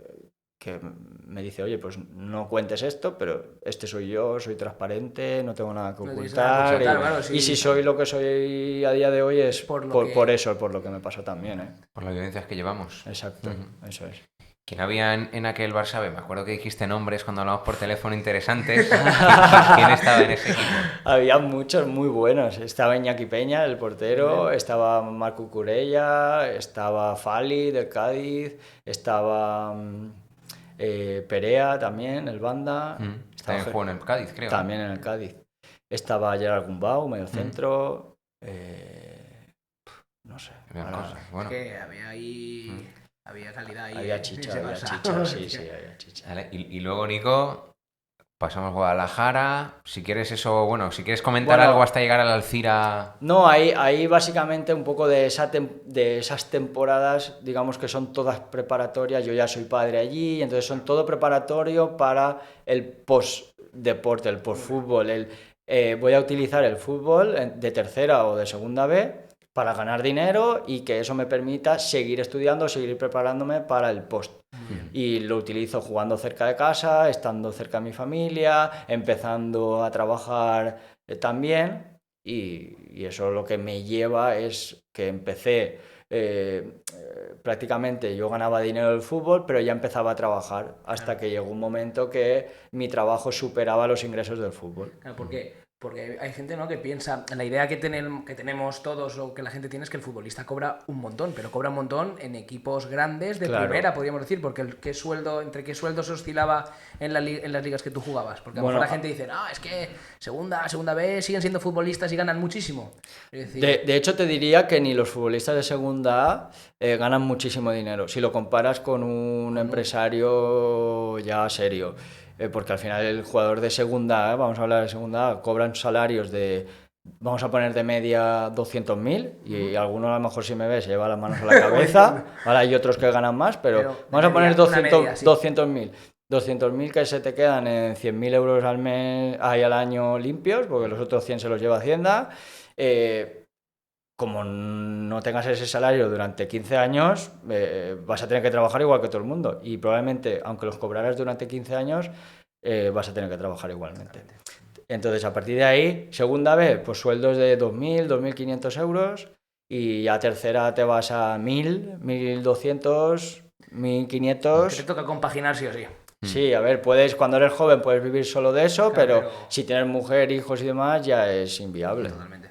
me dice, oye, pues no cuentes esto, pero este soy yo, soy transparente, no tengo nada que ocultar. Y si soy lo que soy a día de hoy es por lo que me pasó también. Por las vivencias que llevamos. Exacto, eso es. ¿Quién había en aquel Barça B? Me acuerdo que dijiste nombres cuando hablamos por teléfono interesantes. ¿Quién estaba en ese equipo? Había muchos muy buenos. Estaba Iñaki Peña, el portero, estaba Marco Curella, estaba Fali del Cádiz, estaba Perea también, el banda. También jugó en el Cádiz, creo. También en el Cádiz. Estaba Gerard Gumbau, medio centro. No sé. Bueno. Es que había ahí... Había calidad ahí. Había chicha, sí, había chicha. Vale. Y luego, Nico, pasamos a Guadalajara. Si quieres si quieres comentar algo hasta llegar al Alcira... No, ahí básicamente un poco de esas temporadas, digamos que son todas preparatorias. Yo ya soy padre allí, entonces son todo preparatorio para el post-deporte, el post-fútbol. Voy a utilizar el fútbol de tercera o de segunda B para ganar dinero y que eso me permita seguir estudiando, seguir preparándome para el post. Y lo utilizo jugando cerca de casa, estando cerca de mi familia, empezando a trabajar también, y eso lo que me lleva es que empecé, prácticamente yo ganaba dinero del fútbol, pero ya empezaba a trabajar hasta que llegó un momento que mi trabajo superaba los ingresos del fútbol. Claro, porque hay gente, ¿no?, que piensa, la idea que tenemos todos o que la gente tiene es que el futbolista cobra un montón, pero cobra un montón en equipos grandes de primera, podríamos decir, porque ¿entre qué sueldos oscilaba en las ligas que tú jugabas? Porque a lo mejor la gente dice, no, es que segunda B siguen siendo futbolistas y ganan muchísimo. Es decir, de hecho, te diría que ni los futbolistas de segunda A ganan muchísimo dinero, si lo comparas con un empresario ya serio. Porque al final el jugador de segunda A, vamos a hablar de segunda A, cobran salarios vamos a poner de media 200.000 y alguno a lo mejor, si me ves, se lleva las manos a la cabeza. Ahora hay otros que ganan más, pero vamos a poner 200.000. 200.000 que se te quedan en 100.000 euros al mes, al año limpios, porque los otros 100 se los lleva Hacienda. Como no tengas ese salario durante 15 años, vas a tener que trabajar igual que todo el mundo. Y probablemente, aunque los cobraras durante 15 años, vas a tener que trabajar igualmente. Entonces, a partir de ahí, segunda B, pues sueldos de 2.000, 2.500 euros. Y a tercera te vas a 1.000, 1.200, 1.500. Que te toca compaginar sí o sí. Sí, a ver, cuando eres joven puedes vivir solo de eso, pero si tienes mujer, hijos y demás, ya es inviable. Totalmente.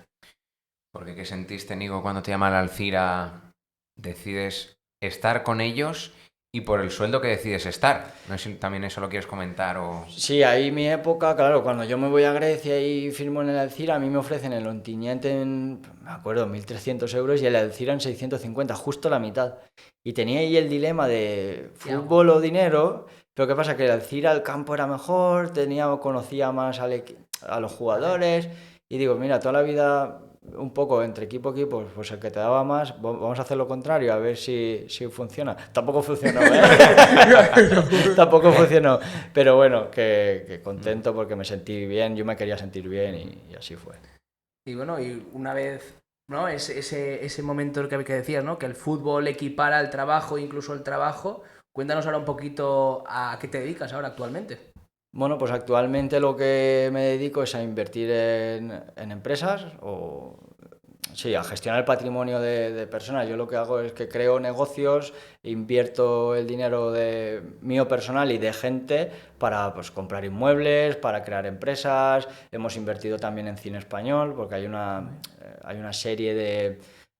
Porque ¿qué sentiste, Nico, cuando te llama el Alcira? Decides estar con ellos y por el sueldo que decides estar. No sé si también eso lo quieres comentar o... Sí, ahí mi época, claro, cuando yo me voy a Grecia y firmo en el Alcira, a mí me ofrecen el Ontinyente me acuerdo, 1.300 euros y el Alcira en 650, justo la mitad. Y tenía ahí el dilema de fútbol o dinero, pero ¿qué pasa? Que el Alcira, el campo era mejor, conocía más a los jugadores, y digo, mira, toda la vida... un poco entre equipo, pues el que te daba más, vamos a hacer lo contrario, a ver si funciona. Tampoco funcionó, Tampoco funcionó, pero bueno, que contento porque me sentí bien, yo me quería sentir bien y así fue. Y bueno, y una vez, ¿no?, ese momento que decías, ¿no?, que el fútbol equipara el trabajo, incluso el trabajo, cuéntanos ahora un poquito a qué te dedicas ahora actualmente. Bueno, pues actualmente lo que me dedico es a invertir en empresas o sí, a gestionar el patrimonio de personas. Yo lo que hago es que creo negocios, invierto el dinero de mío personal y de gente para pues, comprar inmuebles, para crear empresas. Hemos invertido también en cine español porque hay una serie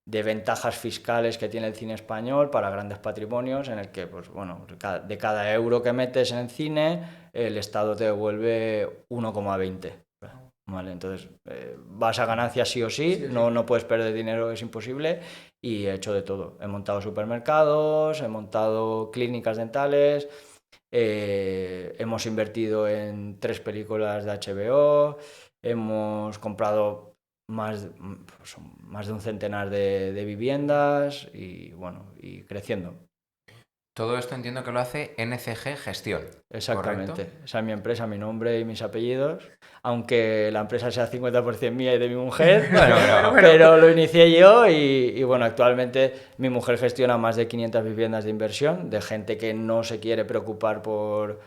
de ventajas fiscales que tiene el cine español para grandes patrimonios en el que, pues bueno, de cada euro que metes en el cine, el Estado te devuelve 1,20. Vale, entonces vas a ganancias sí o sí, no puedes perder dinero, es imposible, y he hecho de todo. He montado supermercados, he montado clínicas dentales, hemos invertido en 3 películas de HBO, hemos comprado más de un centenar de viviendas y bueno, y creciendo. Todo esto entiendo que lo hace NCG Gestión. Exactamente. ¿Correcto? Esa es mi empresa, mi nombre y mis apellidos. Aunque la empresa sea 50% mía y de mi mujer, pero lo inicié yo y bueno, actualmente mi mujer gestiona más de 500 viviendas de inversión, de gente que no se quiere preocupar por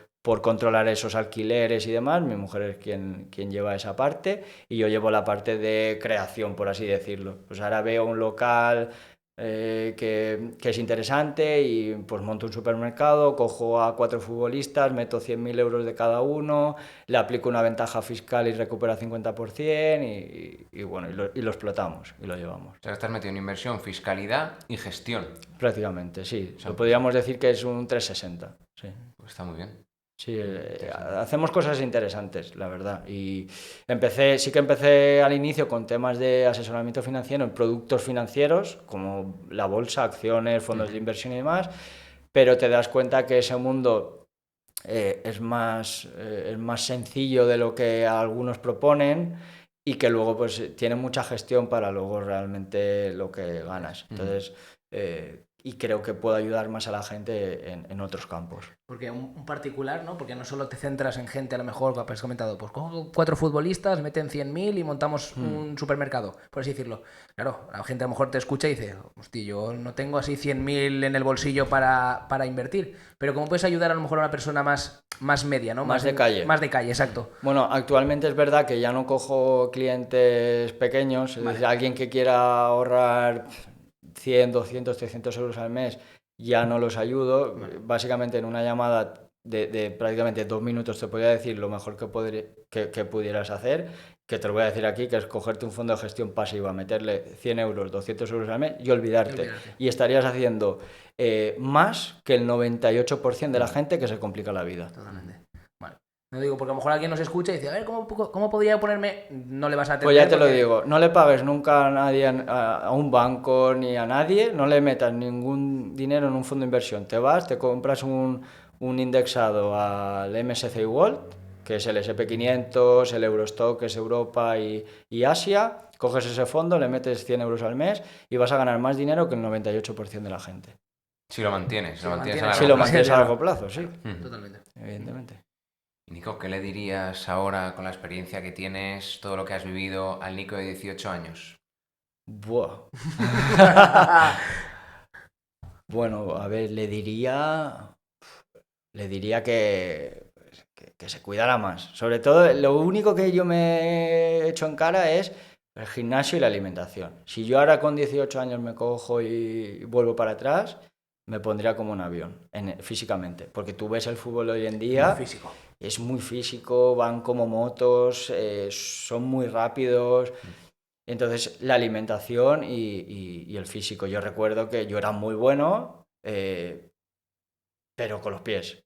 controlar esos alquileres y demás. Mi mujer es quien lleva esa parte y yo llevo la parte de creación, por así decirlo. Pues ahora veo un local que es interesante y pues monto un supermercado, cojo a 4 futbolistas, meto 100.000 euros de cada uno, le aplico una ventaja fiscal y recupero 50% y bueno, y lo explotamos y lo llevamos. O sea, estás metido en inversión, fiscalidad y gestión. Prácticamente, sí. Lo podríamos decir que es un 360. Sí. Pues está muy bien. Sí, hacemos cosas interesantes, la verdad. Y sí que empecé al inicio con temas de asesoramiento financiero en productos financieros, como la bolsa, acciones, fondos de inversión y demás, pero te das cuenta que ese mundo es más sencillo de lo que algunos proponen y que luego pues tiene mucha gestión para luego realmente lo que ganas. Entonces, y creo que puedo ayudar más a la gente en otros campos. Porque un particular, ¿no? Porque no solo te centras en gente, a lo mejor, como has comentado, pues cojo 4 futbolistas, meten 100.000 y montamos un supermercado, por así decirlo. Claro, la gente a lo mejor te escucha y dice, hostia, yo no tengo así 100.000 en el bolsillo para invertir. Pero ¿cómo puedes ayudar a lo mejor a una persona más media, ¿no? Más de calle. Más de calle, exacto. Bueno, actualmente es verdad que ya no cojo clientes pequeños, es decir, alguien que quiera ahorrar 100, 200, 300 euros al mes, ya no los ayudo. Básicamente en una llamada de prácticamente 2 minutos te podría decir lo mejor que pudieras hacer, que te lo voy a decir aquí, que es cogerte un fondo de gestión pasiva, meterle 100 euros, 200 euros al mes y olvidarte. Y estarías haciendo más que el 98% de la gente que se complica la vida. Totalmente. Vale. No digo, porque a lo mejor alguien nos escucha y dice, a ver, ¿cómo podría ponerme? No le vas a atender. Pues ya te lo digo, no le pagues nunca a nadie, a un banco ni a nadie, no le metas ningún dinero en un fondo de inversión. Te vas, te compras un indexado al MSCI World, que es el SP500, el Eurostock, que es Europa y Asia, coges ese fondo, le metes 100 euros al mes y vas a ganar más dinero que el 98% de la gente. Si lo mantienes, a largo plazo, sí. Totalmente. Evidentemente. Nico, ¿qué le dirías ahora con la experiencia que tienes, todo lo que has vivido, al Nico de 18 años? Buah. Bueno, a ver, le diría que se cuidara más. Sobre todo, lo único que yo me he hecho en cara es el gimnasio y la alimentación. Si yo ahora con 18 años me cojo y vuelvo para atrás, me pondría como un avión, físicamente. Porque tú ves el fútbol hoy en día, es muy físico, van como motos, son muy rápidos. Entonces, la alimentación y el físico. Yo recuerdo que yo era muy bueno, pero con los pies.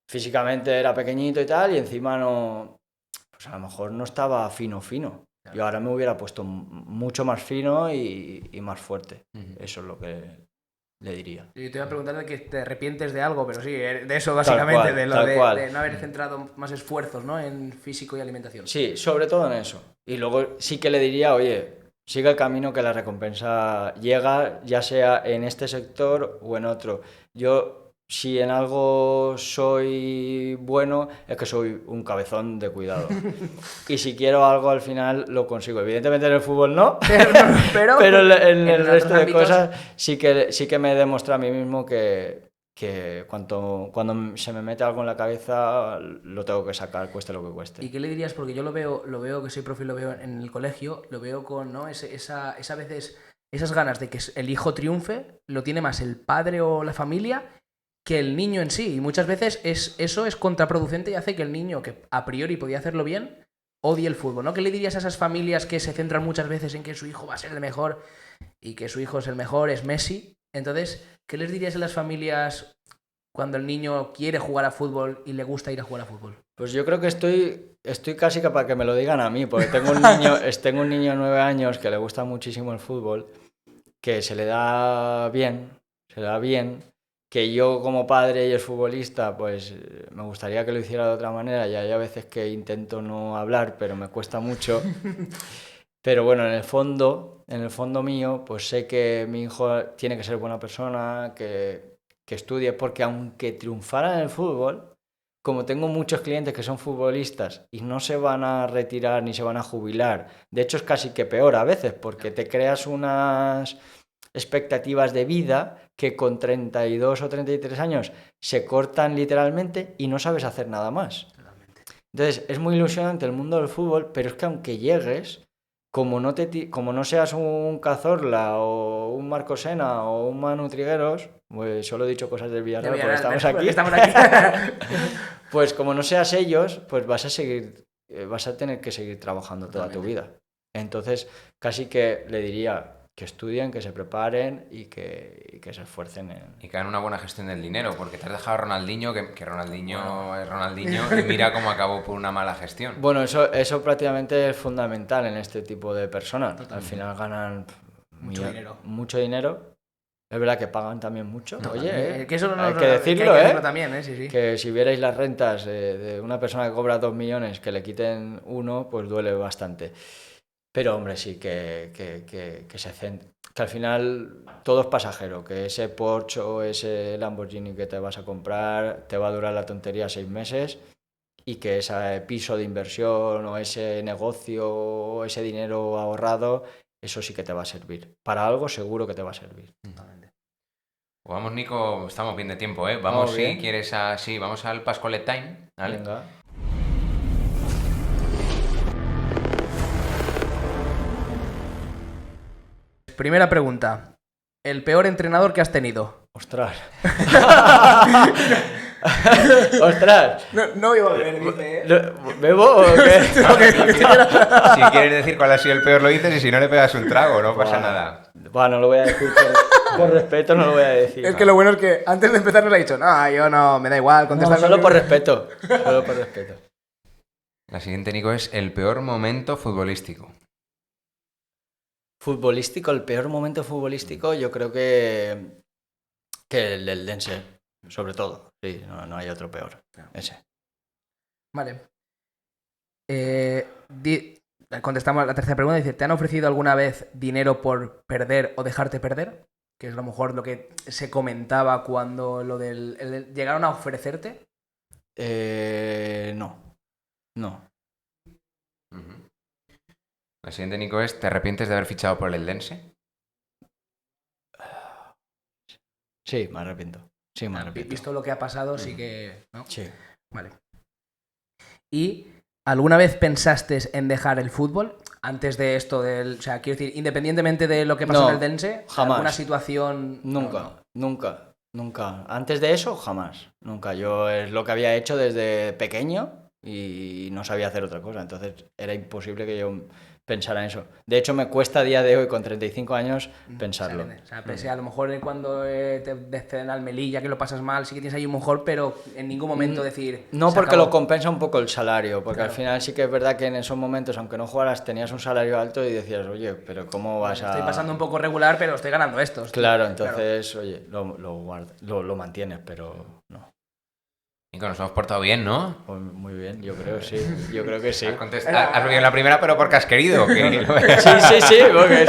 Físicamente era pequeñito y tal, y encima no, pues a lo mejor no estaba fino. Yo ahora me hubiera puesto mucho más fino y más fuerte. Eso es lo que le diría. Yo te iba a preguntar de que te arrepientes de algo, pero sí, de eso básicamente, de no haber centrado más esfuerzos, ¿no? En físico y alimentación. Sí, sobre todo en eso. Y luego sí que le diría, oye, sigue el camino que la recompensa llega, ya sea en este sector o en otro. Yo, si en algo soy bueno, es que soy un cabezón de cuidado. Y si quiero algo, al final lo consigo. Evidentemente en el fútbol no, pero en el resto de cosas sí que me he demostrado a mí mismo que que cuando se me mete algo en la cabeza lo tengo que sacar, cueste lo que cueste. ¿Y qué le dirías? Porque yo lo veo que soy profe y lo veo en el colegio, lo veo con, ¿no? esa veces, esas ganas de que el hijo triunfe, lo tiene más el padre o la familia que el niño en sí. Y muchas veces eso es contraproducente y hace que el niño, que a priori podía hacerlo bien, odie el fútbol, ¿no? ¿Qué le dirías a esas familias que se centran muchas veces en que su hijo va a ser el mejor y que su hijo es el mejor, es Messi? Entonces, ¿qué les dirías a las familias cuando el niño quiere jugar a fútbol y le gusta ir a jugar a fútbol? Pues yo creo que estoy casi que para que me lo digan a mí, porque tengo un niño de 9 años que le gusta muchísimo el fútbol, que se le da bien, que yo como padre y es futbolista, pues me gustaría que lo hiciera de otra manera, y hay a veces que intento no hablar, pero me cuesta mucho. Pero bueno, en el fondo mío, pues sé que mi hijo tiene que ser buena persona, que estudie, porque aunque triunfara en el fútbol, como tengo muchos clientes que son futbolistas y no se van a retirar ni se van a jubilar, de hecho es casi que peor a veces, porque te creas unas expectativas de vida que con 32 o 33 años se cortan literalmente y no sabes hacer nada más. Entonces es muy ilusionante el mundo del fútbol, pero es que aunque llegues, como no seas un Cazorla o un Marco Sena o un Manu Trigueros, pues solo he dicho cosas del Villarreal porque estamos aquí. Pues como no seas ellos, pues vas a tener que seguir trabajando toda tu vida. Entonces casi que le diría que estudien, que se preparen y que se esfuercen y que hagan una buena gestión del dinero, porque te has dejado a Ronaldinho, que Ronaldinho es Ronaldinho, y mira cómo acabó por una mala gestión. Bueno, eso prácticamente es fundamental en este tipo de personas. Al final ganan mucho dinero. Es verdad que pagan también mucho. Oye, que eso hay que decirlo, también, sí. Que si vierais las rentas de una persona que cobra 2 millones, que le quiten 1, pues duele bastante. Pero hombre, sí, que al final todo es pasajero, que ese Porsche o ese Lamborghini que te vas a comprar te va a durar la tontería 6 meses, y que ese piso de inversión o ese negocio o ese dinero ahorrado, eso sí que te va a servir. Para algo seguro que te va a servir. Pues vamos, Nico, estamos bien de tiempo, ¿eh? Vamos, si quieres, vamos al Pascolet Time, ¿vale? Venga. Primera pregunta. ¿El peor entrenador que has tenido? ¡Ostras! ¡Ostras! No bebo a beber, dice, ¿Bebo o qué? Si quieres decir cuál ha sido el peor, lo dices, y si no, le pegas un trago, no pasa nada. Bueno, no lo voy a decir por respeto, no lo voy a decir. Es que lo bueno es que antes de empezar nos ha dicho, no, yo no, me da igual contestar. No, solo por respeto. Solo por respeto. La siguiente, Nico, es el peor momento futbolístico. El peor momento futbolístico, yo creo que el del Dense, sobre todo. Sí, no hay otro peor. Ese. Vale. Contestamos a la tercera pregunta. Dice, ¿te han ofrecido alguna vez dinero por perder o dejarte perder? Que es a lo mejor lo que se comentaba cuando lo del... ¿Llegaron a ofrecerte? No. Uh-huh. La siguiente, Nico, es ¿te arrepientes de haber fichado por el Eldense? Sí, me arrepiento. Visto lo que ha pasado, sí que... ¿no? Sí. Vale. ¿Y alguna vez pensaste en dejar el fútbol? Antes de esto del... O sea, quiero decir, independientemente de lo que pasó en el Dense, jamás. ¿alguna situación...? Nunca. Antes de eso, jamás. Nunca. Yo es lo que había hecho desde pequeño y no sabía hacer otra cosa. Entonces era imposible que yo pensara en eso. De hecho, me cuesta a día de hoy, con 35 años, pensarlo. O sea, pese a lo mejor cuando te desceden al Melilla, que lo pasas mal, sí que tienes ahí un mejor, pero en ningún momento decir... No, porque lo compensa un poco el salario, porque al final sí que es verdad que en esos momentos, aunque no jugaras, tenías un salario alto y decías, oye, pero ¿cómo vas a...? Estoy pasando un poco regular, pero estoy ganando esto. Claro, entonces, oye, lo mantienes, pero no. Nico, nos hemos portado bien, ¿no? Pues muy bien, yo creo que sí. Has oído la primera, pero porque has querido. Sí, porque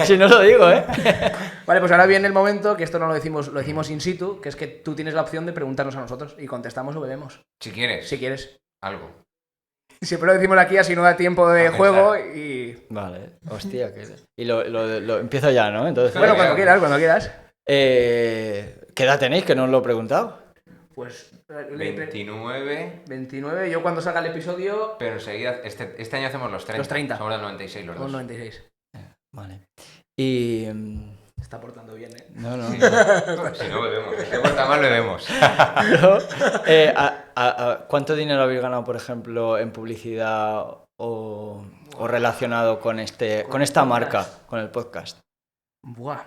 si no lo digo, ¿eh? Vale, pues ahora viene el momento, que esto no lo decimos in situ, que es que tú tienes la opción de preguntarnos a nosotros y contestamos o bebemos. Si quieres. Algo. Siempre lo decimos aquí, así no da tiempo de juego y... Vale, hostia. Y lo empiezo ya, ¿no? Entonces, bueno, cuando quieras. ¿Qué edad tenéis? Que no os lo he preguntado. Pues 29, 29, yo cuando salga el episodio... pero enseguida, este año hacemos los 30. Los 30. Somos del 96 los dos. 96. Vale. Y... Se está portando bien, ¿eh? No, no. Si no bebemos, si se porta mal bebemos. Pero, ¿cuánto dinero habéis ganado, por ejemplo, en publicidad o relacionado con esta marca, con el podcast? Buah.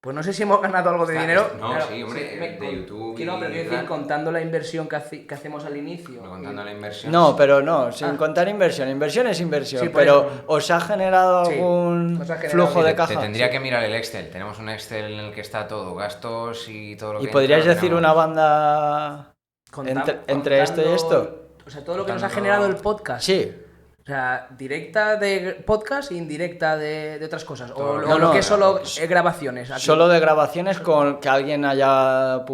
Pues no sé si hemos ganado algo de dinero. No, pero sí, hombre, de YouTube. Quiero decir, contando la inversión que hacemos al inicio. No, contando la inversión. No, pero no, sin contar inversión. Inversión es inversión. Sí, pero eso. ¿os ha generado Sí, algún os ha generado flujo de Te caja? tendría Sí. que mirar el Excel. Tenemos un Excel en el que está todo, gastos y todo lo que ¿Y podríais entra, decir tenemos- una banda Contam- entre esto y esto? O sea, todo lo que nos ha Contando- generado el podcast. Sí. O sea, directa de podcast e indirecta de otras cosas. O Todo lo, lo lo que que es no, solo grabaciones. Aquí. Solo de grabaciones con que alguien haya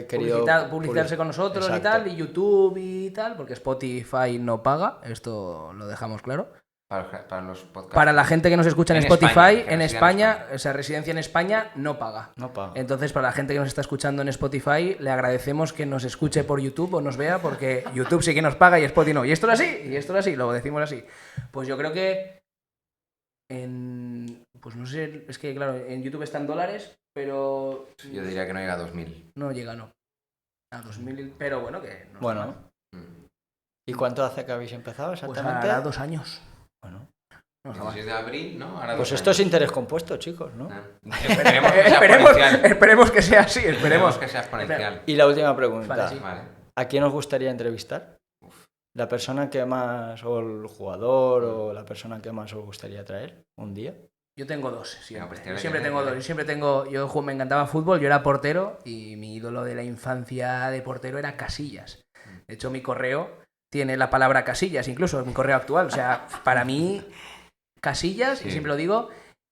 querido Publicitarse con nosotros y Exacto. tal, y YouTube y tal, porque Spotify no paga, esto lo dejamos claro. Para los podcasts. Para la gente que nos escucha en En Spotify, España, que en reside en España, España. o sea, residencia en España no paga. No paga. Entonces, para la gente que nos está escuchando en Spotify, le agradecemos que nos escuche por YouTube o nos vea, porque YouTube sí que nos paga y Spotify no. Y esto es así, lo decimos así. Pues yo creo que pues no sé, es que claro, en YouTube están dólares, pero Yo diría que no llega a 2000. no llega, no. A 2000, pero bueno, que no. Bueno. Mm. ¿Y cuánto hace que habéis empezado Pues exactamente? hará 2 años. Bueno. No está mal. 16 de abril, ¿no? Ahora Pues 2 esto es años. interés compuesto, chicos, ¿no? Esperemos que sea exponencial. Esperemos que sea así, Esperemos esperemos. que sea exponencial. Y la última pregunta. Vale, sí. Vale. ¿A quién os gustaría entrevistar? ¿La persona que más, o el jugador, o la persona que más os gustaría traer un día? Yo tengo dos, siempre. pues Yo tírale, siempre tírale, tengo tírale. dos. Me encantaba fútbol, yo era portero y mi ídolo de la infancia de portero era Casillas. De hecho, mi correo tiene la palabra Casillas, incluso mi correo actual. O sea, para mí, Casillas, y Sí. siempre lo digo,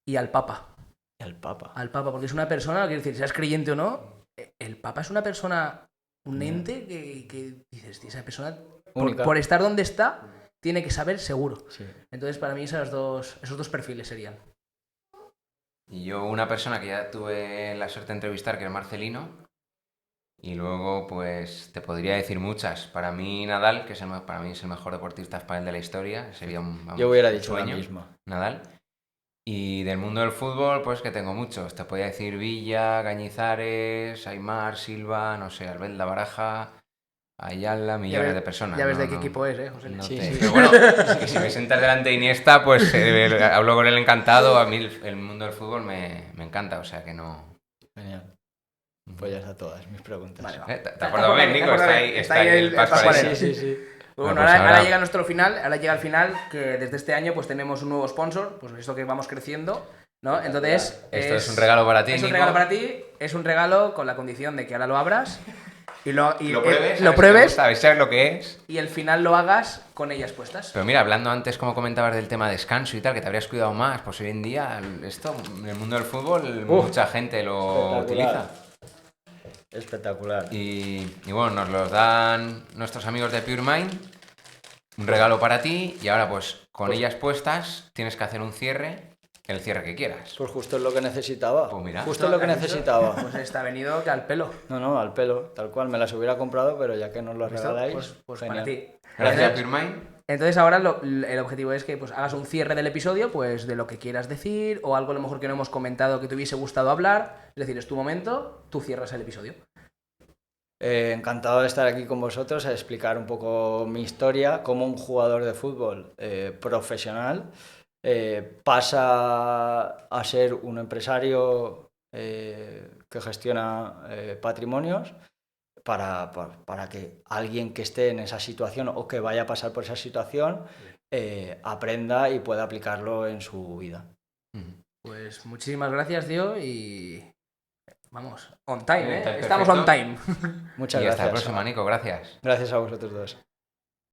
y al Papa. Y al Papa. Al Papa, porque es una persona, quiero decir, seas creyente o no, el Papa es una persona, un ente que dices, "Tío, esa persona, Única. por estar donde está, tiene que saber seguro". Sí. Entonces, para mí, esos dos perfiles serían. Y yo, una persona que ya tuve la suerte de entrevistar, que es Marcelino. Y luego, pues, te podría decir muchas. Para mí, Nadal, que para mí es el mejor deportista español de la historia. Sería Yo hubiera un dicho la sueño, misma. Nadal. Y del mundo del fútbol, pues que tengo muchos. Te podría decir Villa, Cañizares, Aimar, Silva, no sé, Albelda Baraja, Ayala, millones ves- de personas. Ya ves No, de qué no, equipo es, José. no Sí, te- sí. Pero bueno, que si me sentas delante de Iniesta, pues hablo con él encantado. A mí el mundo del fútbol me encanta, o sea que no... Genial. Pues ya está todas mis preguntas. Vale, va. ¿Te acuerdas bien, Nico? Está ahí el paso paso ahí. ahí. Sí, sí, sí. Bueno, Bueno, pues ahora llega nuestro final, ahora llega el final, que desde este año pues tenemos un nuevo sponsor, pues esto que vamos creciendo, ¿no? Entonces... Esto es un regalo para ti, Es un Nico. regalo para ti, es un regalo con la condición de que ahora lo abras y lo Lo lo pruebes, pruebes a ver si sabes lo que es. y el final lo hagas con ellas puestas. Pero mira, hablando antes, como comentabas del tema descanso y tal, que te habrías cuidado más, pues hoy en día, esto, en el mundo del fútbol, mucha gente lo utiliza. Espectacular. Y bueno, nos los dan nuestros amigos de Pure Mind, un regalo para ti, y ahora pues con ellas puestas tienes que hacer un cierre, el cierre que quieras. Pues justo es lo que necesitaba. Pues mira. Justo es lo que ¿Has visto? necesitaba. Pues está venido que al pelo. No, al pelo, tal cual. Me las hubiera comprado, pero ya que nos lo ¿Visto? regaláis, Pues genial. para ti. Gracias a Pure Mind. Entonces ahora el objetivo es que pues hagas un cierre del episodio, pues de lo que quieras decir o algo a lo mejor que no hemos comentado que te hubiese gustado hablar. Es decir, es tu momento, tú cierras el episodio. Encantado de estar aquí con vosotros a explicar un poco mi historia, cómo un jugador de fútbol profesional pasa a ser un empresario que gestiona patrimonios para que alguien que esté en esa situación o que vaya a pasar por esa situación aprenda y pueda aplicarlo en su vida. Pues muchísimas gracias, tío, y vamos, on time, ¿eh? Perfecto. Estamos on time. Muchas Y hasta la gracias. próxima, Nico, gracias. Gracias a vosotros dos.